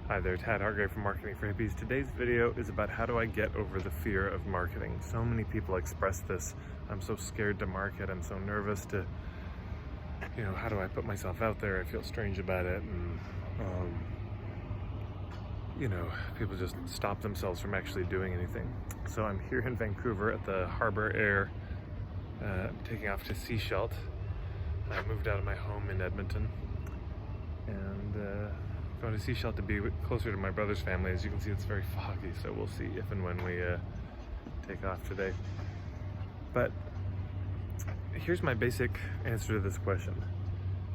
Hi there, Tad Hargrave from Marketing for Hippies. Today's video is about how do I get over the fear of marketing. So many people express this. I'm so scared to market. I'm so nervous to, how do I put myself out there? I feel strange about it. And, people just stop themselves from actually doing anything. So I'm here in Vancouver at the Harbour Air, taking off to Seashelt. I moved out of my home in Edmonton and going to Seashelt to be closer to my brother's family. As you can see, it's very foggy, so we'll see if and when we take off today. But here's my basic answer to this question.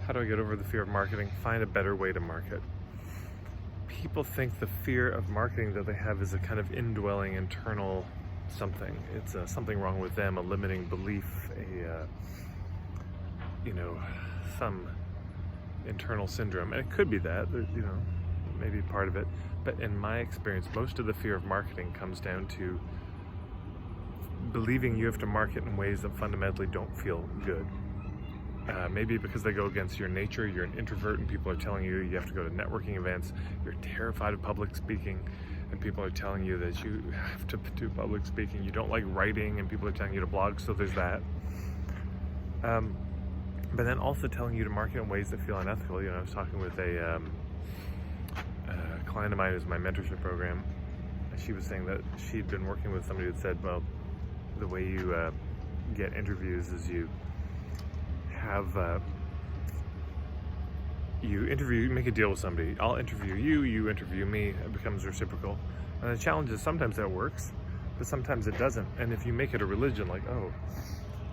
How do I get over the fear of marketing? Find a better way to market. People think the fear of marketing that they have is a kind of indwelling internal something. It's something wrong with them, a limiting belief, some internal syndrome. And it could be that, maybe part of it. But in my experience, most of the fear of marketing comes down to believing you have to market in ways that fundamentally don't feel good. Maybe because they go against your nature. You're an introvert and people are telling you you have to go to networking events. You're terrified of public speaking and people are telling you that you have to do public speaking. You don't like writing and people are telling you to blog, so there's that. But then also telling you to market in ways that feel unethical. I was talking with a client of mine who's my mentorship program. She was saying that she'd been working with somebody that said, well, the way you get interviews is you have you make a deal with somebody. I'll interview you, you interview me. It becomes reciprocal. And the challenge is sometimes that works, but sometimes it doesn't. And if you make it a religion, like, oh,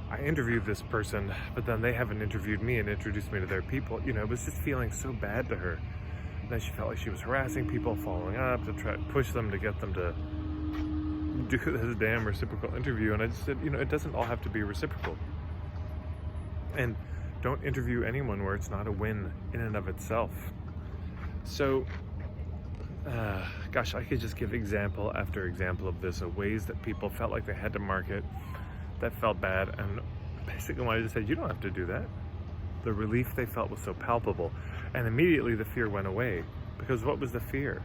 I interviewed this person, but then they haven't interviewed me and introduced me to their people. It was just feeling so bad to her. And then she felt like she was harassing people, following up to try to push them to get them to do this damn reciprocal interview. And I just said, it doesn't all have to be reciprocal. And don't interview anyone where it's not a win in and of itself. So, I could just give example after example of this, of ways that people felt like they had to market that felt bad. And basically what I just said, you don't have to do that. The relief they felt was so palpable. And immediately the fear went away. Because what was the fear?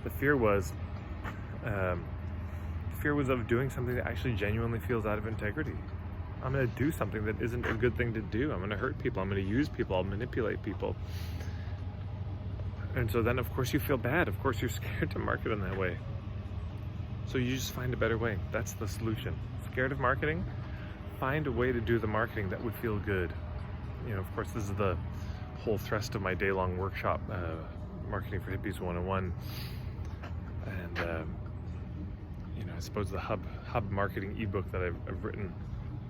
The fear was of doing something that actually genuinely feels out of integrity. I'm going to do something that isn't a good thing to do. I'm going to hurt people. I'm going to use people. I'll manipulate people. And so then, of course, you feel bad. Of course, you're scared to market in that way. So you just find a better way. That's the solution. Scared of marketing? Find a way to do the marketing that would feel good. Of course, this is the whole thrust of my day-long workshop, Marketing for Hippies 101. And, I suppose the Hub marketing ebook that I've written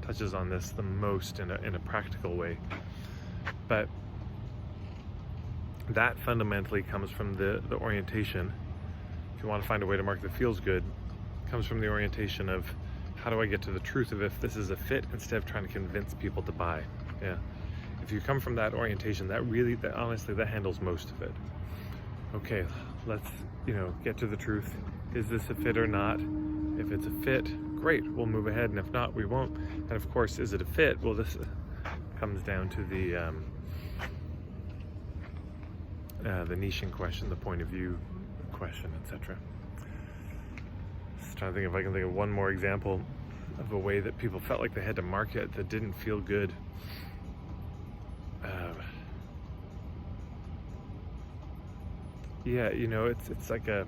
touches on this the most in a practical way. But that fundamentally comes from the orientation. If you want to find a way to market that feels good, comes from the orientation of how do I get to the truth of if this is a fit instead of trying to convince people to buy. Yeah. If you come from that orientation, honestly, that handles most of it. Okay, let's, get to the truth. Is this a fit or not? If it's a fit, great, we'll move ahead, and if not, we won't. And of course, is it a fit? Well, this comes down to the niching question, the point of view question, etc. Just trying to think if I can think of one more example of a way that people felt like they had to market that didn't feel good. It's like I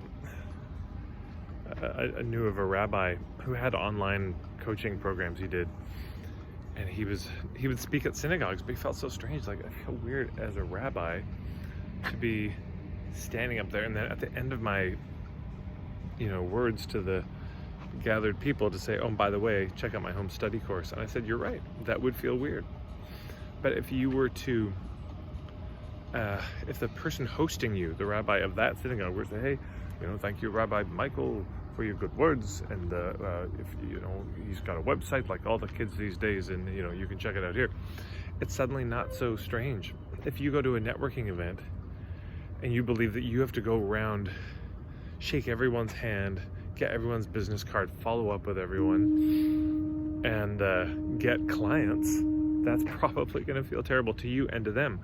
knew of a rabbi who had online coaching programs he did, and he would speak at synagogues, but he felt so strange. Like, I feel weird as a rabbi to be standing up there, and then at the end of my words to the gathered people to say, oh, by the way, check out my home study course. And I said, you're right, that would feel weird. But if you were to if the person hosting you, the rabbi of that synagogue, were to say, hey, thank you, Rabbi Michael, for your good words, and if he's got a website like all the kids these days, and you can check it out here. It's suddenly not so strange. If you go to a networking event and you believe that you have to go around, shake everyone's hand, get everyone's business card, follow up with everyone, and get clients, that's probably going to feel terrible to you and to them.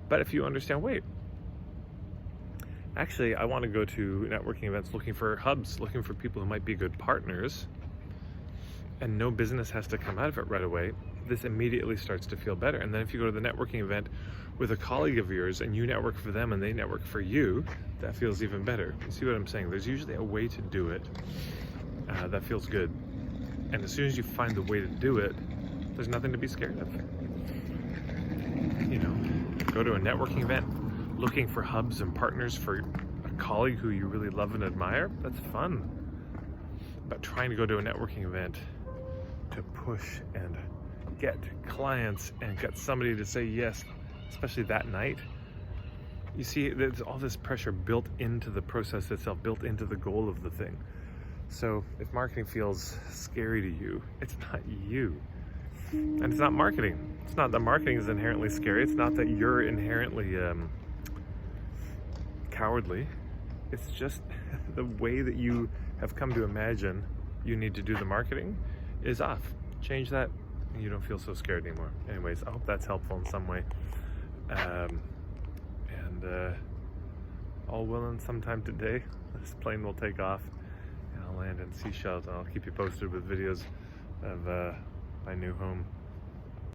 But if you understand, wait, Actually, I want to go to networking events looking for hubs, looking for people who might be good partners, and no business has to come out of it right away. This immediately starts to feel better. And then if you go to the networking event with a colleague of yours and you network for them and they network for you, that feels even better. You see what I'm saying? There's usually a way to do it that feels good. And as soon as you find the way to do it, there's nothing to be scared of. You know, go to a networking event looking for hubs and partners for a colleague who you really love and admire. That's fun. But trying to go to a networking event to push and get clients and get somebody to say yes, especially that night, you see there's all this pressure built into the process itself, built into the goal of the thing. So if marketing feels scary to you, it's not you. And it's not marketing. It's not that marketing is inherently scary. It's not that you're inherently cowardly. It's just the way that you have come to imagine you need to do the marketing is off. Change that and you don't feel so scared anymore. Anyways, I hope that's helpful in some way. All will in sometime today. This plane will take off and I'll land in Seychelles, and I'll keep you posted with videos of my new home.